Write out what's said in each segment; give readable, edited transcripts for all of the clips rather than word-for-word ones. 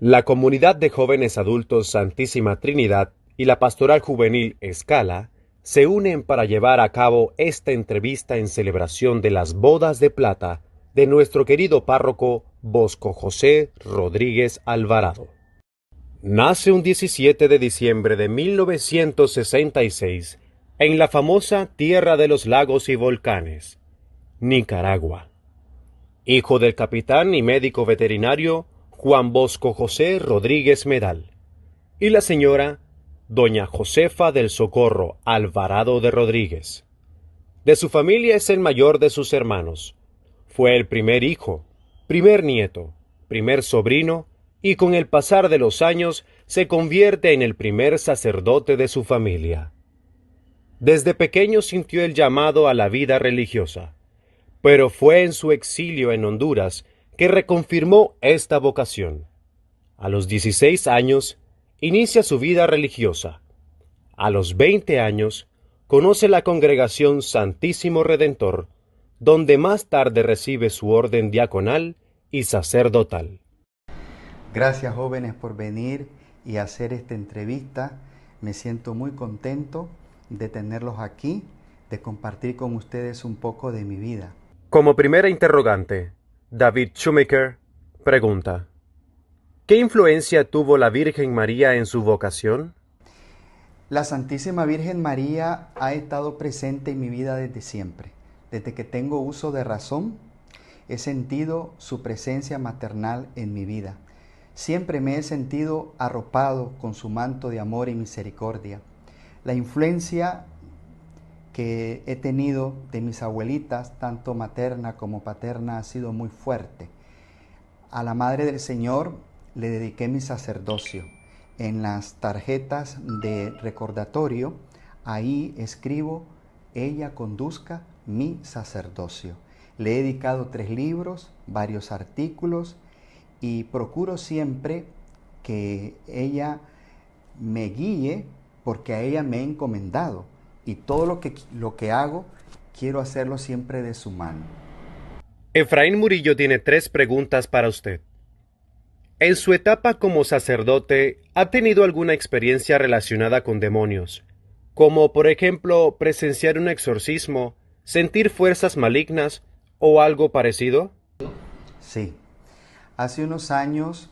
La comunidad de jóvenes adultos Santísima Trinidad y la pastoral juvenil Escala se unen para llevar a cabo esta entrevista en celebración de las bodas de plata de nuestro querido párroco Bosco José Rodríguez Alvarado. Nace un 17 de diciembre de 1966 en la famosa Tierra de los Lagos y Volcanes, Nicaragua. Hijo del capitán y médico veterinario Juan Bosco José Rodríguez Medal y la señora doña Josefa del Socorro Alvarado de Rodríguez. De su familia es el mayor de sus hermanos. Fue el primer hijo, primer nieto, primer sobrino y con el pasar de los años se convierte en el primer sacerdote de su familia. Desde pequeño sintió el llamado a la vida religiosa, pero fue en su exilio en Honduras que reconfirmó esta vocación. A los 16 años, inicia su vida religiosa. A los 20 años, conoce la congregación Santísimo Redentor, donde más tarde recibe su orden diaconal y sacerdotal. Gracias, jóvenes, por venir y hacer esta entrevista. Me siento muy contento de tenerlos aquí, de compartir con ustedes un poco de mi vida. Como primera interrogante, David Schumacher pregunta: ¿qué influencia tuvo la Virgen María en su vocación? La Santísima Virgen María ha estado presente en mi vida desde siempre. Desde que tengo uso de razón, he sentido su presencia maternal en mi vida. Siempre me he sentido arropado con su manto de amor y misericordia. La influencia que he tenido de mis abuelitas, tanto materna como paterna, ha sido muy fuerte. A la Madre del Señor le dediqué mi sacerdocio. En las tarjetas de recordatorio, ahí escribo: ella conduzca mi sacerdocio. Le he dedicado 3 libros, varios artículos, y procuro siempre que ella me guíe, porque a ella me he encomendado, y todo lo que hago, quiero hacerlo siempre de su mano. Efraín Murillo tiene 3 preguntas para usted. En su etapa como sacerdote, ¿ha tenido alguna experiencia relacionada con demonios? Como por ejemplo presenciar un exorcismo, sentir fuerzas malignas o algo parecido? Sí, hace unos años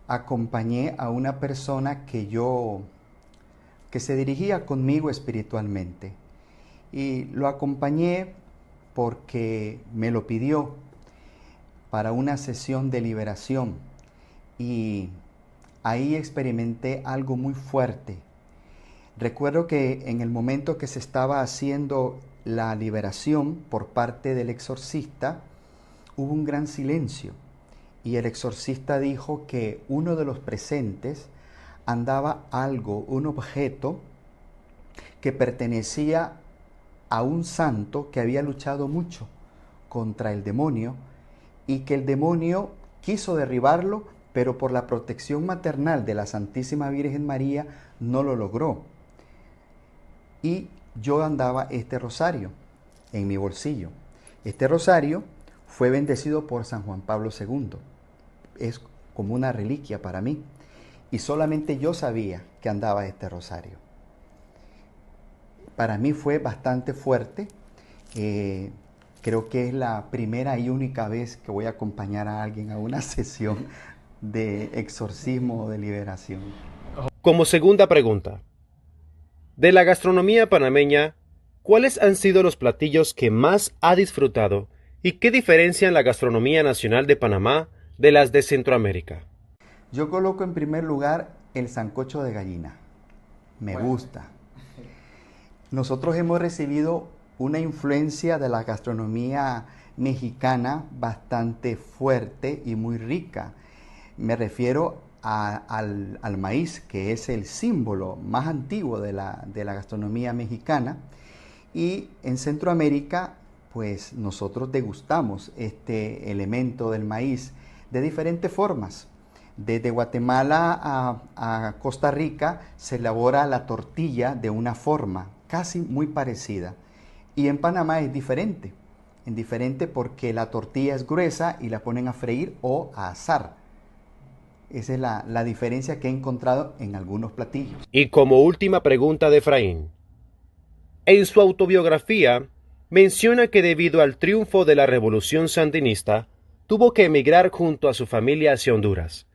acompañé a una persona que se dirigía conmigo espiritualmente, y lo acompañé porque me lo pidió para una sesión de liberación, y ahí experimenté algo muy fuerte. Recuerdo que en el momento que se estaba haciendo la liberación por parte del exorcista, hubo un gran silencio, y el exorcista dijo que uno de los presentes andaba algo, un objeto que pertenecía a un santo que había luchado mucho contra el demonio, y que el demonio quiso derribarlo, pero por la protección maternal de la Santísima Virgen María no lo logró. Y yo andaba este rosario en mi bolsillo. Este rosario fue bendecido por San Juan Pablo II. Es como una reliquia para mí. Y solamente yo sabía que andaba este rosario. Para mí fue bastante fuerte. Creo que es la primera y única vez que voy a acompañar a alguien a una sesión de exorcismo o de liberación. Como segunda pregunta, de la gastronomía panameña, ¿cuáles han sido los platillos que más ha disfrutado y qué diferencian la gastronomía nacional de Panamá de las de Centroamérica? Yo coloco en primer lugar el sancocho de gallina. Me gusta. Nosotros hemos recibido una influencia de la gastronomía mexicana bastante fuerte y muy rica. Me refiero al maíz, que es el símbolo más antiguo de la gastronomía mexicana. Y en Centroamérica, pues nosotros degustamos este elemento del maíz de diferentes formas. Desde Guatemala a Costa Rica se elabora la tortilla de una forma casi muy parecida. Y en Panamá es diferente. Porque la tortilla es gruesa y la ponen a freír o a asar. Esa es la diferencia que he encontrado en algunos platillos. Y como última pregunta de Efraín, en su autobiografía menciona que debido al triunfo de la revolución sandinista, tuvo que emigrar junto a su familia hacia Honduras.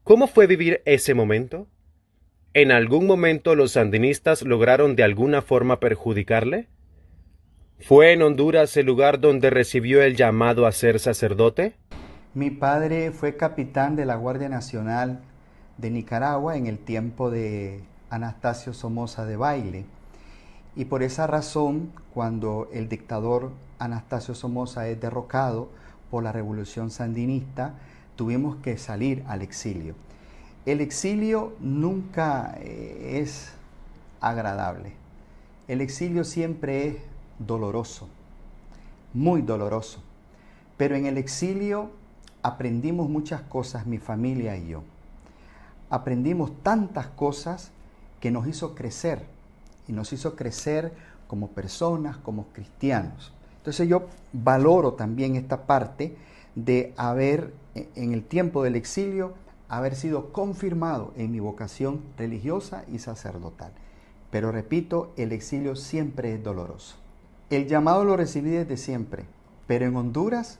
¿Cómo fue vivir ese momento? ¿En algún momento los sandinistas lograron de alguna forma perjudicarle? ¿Fue en Honduras el lugar donde recibió el llamado a ser sacerdote? Mi padre fue capitán de la Guardia Nacional de Nicaragua en el tiempo de Anastasio Somoza Debayle. Y por esa razón, cuando el dictador Anastasio Somoza es derrocado por la revolución sandinista, tuvimos que salir al exilio. El exilio nunca es agradable. El exilio siempre es doloroso, muy doloroso. Pero en el exilio aprendimos muchas cosas, mi familia y yo. Aprendimos tantas cosas que nos hizo crecer, y nos hizo crecer como personas, como cristianos. Entonces yo valoro también esta parte de haber, en el tiempo del exilio, haber sido confirmado en mi vocación religiosa y sacerdotal. Pero repito, el exilio siempre es doloroso. El llamado lo recibí desde siempre, pero en Honduras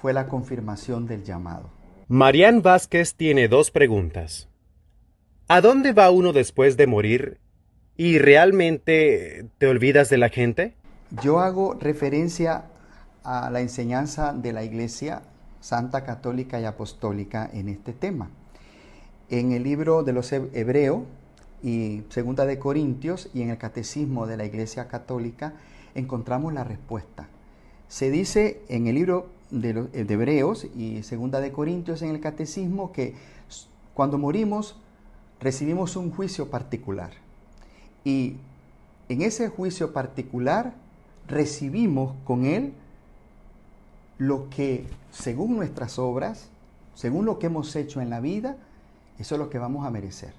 fue la confirmación del llamado. Marián Vázquez tiene dos preguntas. ¿A dónde va uno después de morir? ¿Y realmente te olvidas de la gente? Yo hago referencia a la enseñanza de la Iglesia Santa Católica y Apostólica en este tema. En el libro de los Hebreos y Segunda de Corintios y en el Catecismo de la Iglesia Católica encontramos la respuesta. Se dice en el libro de Hebreos y Segunda de Corintios en el Catecismo que cuando morimos recibimos un juicio particular. Y en ese juicio particular recibimos con él lo que, según nuestras obras, según lo que hemos hecho en la vida, eso es lo que vamos a merecer.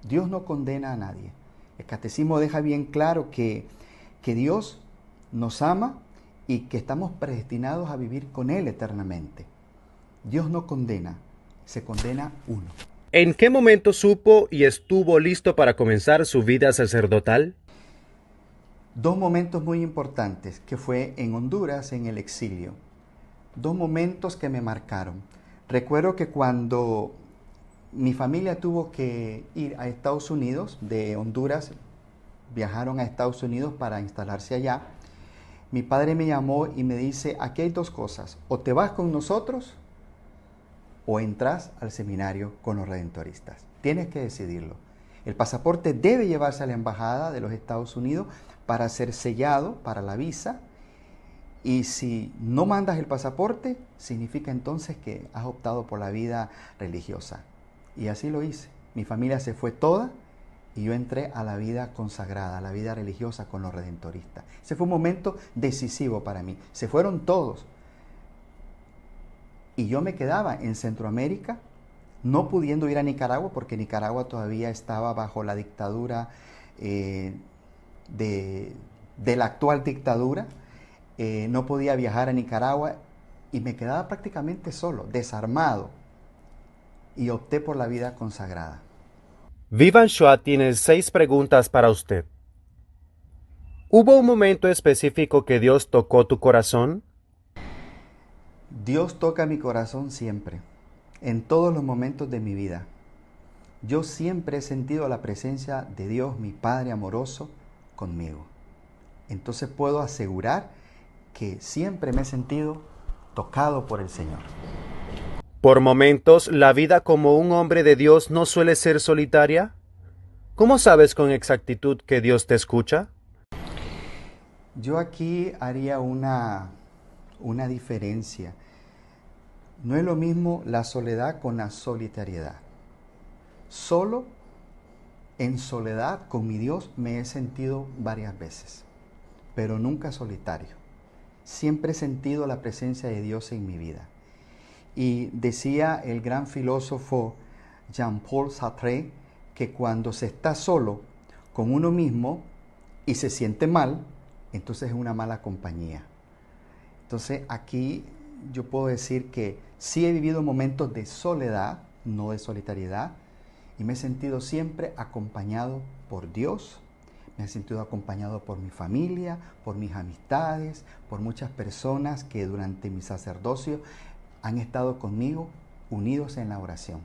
Dios no condena a nadie. El catecismo deja bien claro que Dios nos ama y que estamos predestinados a vivir con Él eternamente. Dios no condena, se condena uno. ¿En qué momento supo y estuvo listo para comenzar su vida sacerdotal? Dos momentos muy importantes, que fue en Honduras, en el exilio. Dos momentos que me marcaron. Recuerdo que cuando mi familia tuvo que ir a Estados Unidos, de Honduras viajaron a Estados Unidos para instalarse allá, mi padre me llamó y me dice, aquí hay dos cosas, o te vas con nosotros o entras al seminario con los redentoristas. Tienes que decidirlo. El pasaporte debe llevarse a la embajada de los Estados Unidos para ser sellado para la visa. Y si no mandas el pasaporte, significa entonces que has optado por la vida religiosa. Y así lo hice. Mi familia se fue toda y yo entré a la vida consagrada, a la vida religiosa con los redentoristas. Ese fue un momento decisivo para mí. Se fueron todos. Y yo me quedaba en Centroamérica, no pudiendo ir a Nicaragua, porque Nicaragua todavía estaba bajo la dictadura de la actual dictadura. No podía viajar a Nicaragua y me quedaba prácticamente solo, desarmado. Y opté por la vida consagrada. Vivan Shua tiene 6 preguntas para usted. ¿Hubo un momento específico que Dios tocó tu corazón? Dios toca mi corazón siempre, en todos los momentos de mi vida. Yo siempre he sentido la presencia de Dios, mi Padre amoroso, conmigo. Entonces puedo asegurar que siempre me he sentido tocado por el Señor. Por momentos, la vida como un hombre de Dios no suele ser solitaria. ¿Cómo sabes con exactitud que Dios te escucha? Yo aquí haría una diferencia. No es lo mismo la soledad con la solitariedad. Solo, en soledad con mi Dios me he sentido varias veces, pero nunca solitario. Siempre he sentido la presencia de Dios en mi vida. Y decía el gran filósofo Jean-Paul Sartre que cuando se está solo con uno mismo y se siente mal, entonces es una mala compañía. Entonces aquí yo puedo decir que sí he vivido momentos de soledad, no de solitariedad, y me he sentido siempre acompañado por Dios, me he sentido acompañado por mi familia, por mis amistades, por muchas personas que durante mi sacerdocio han estado conmigo unidos en la oración.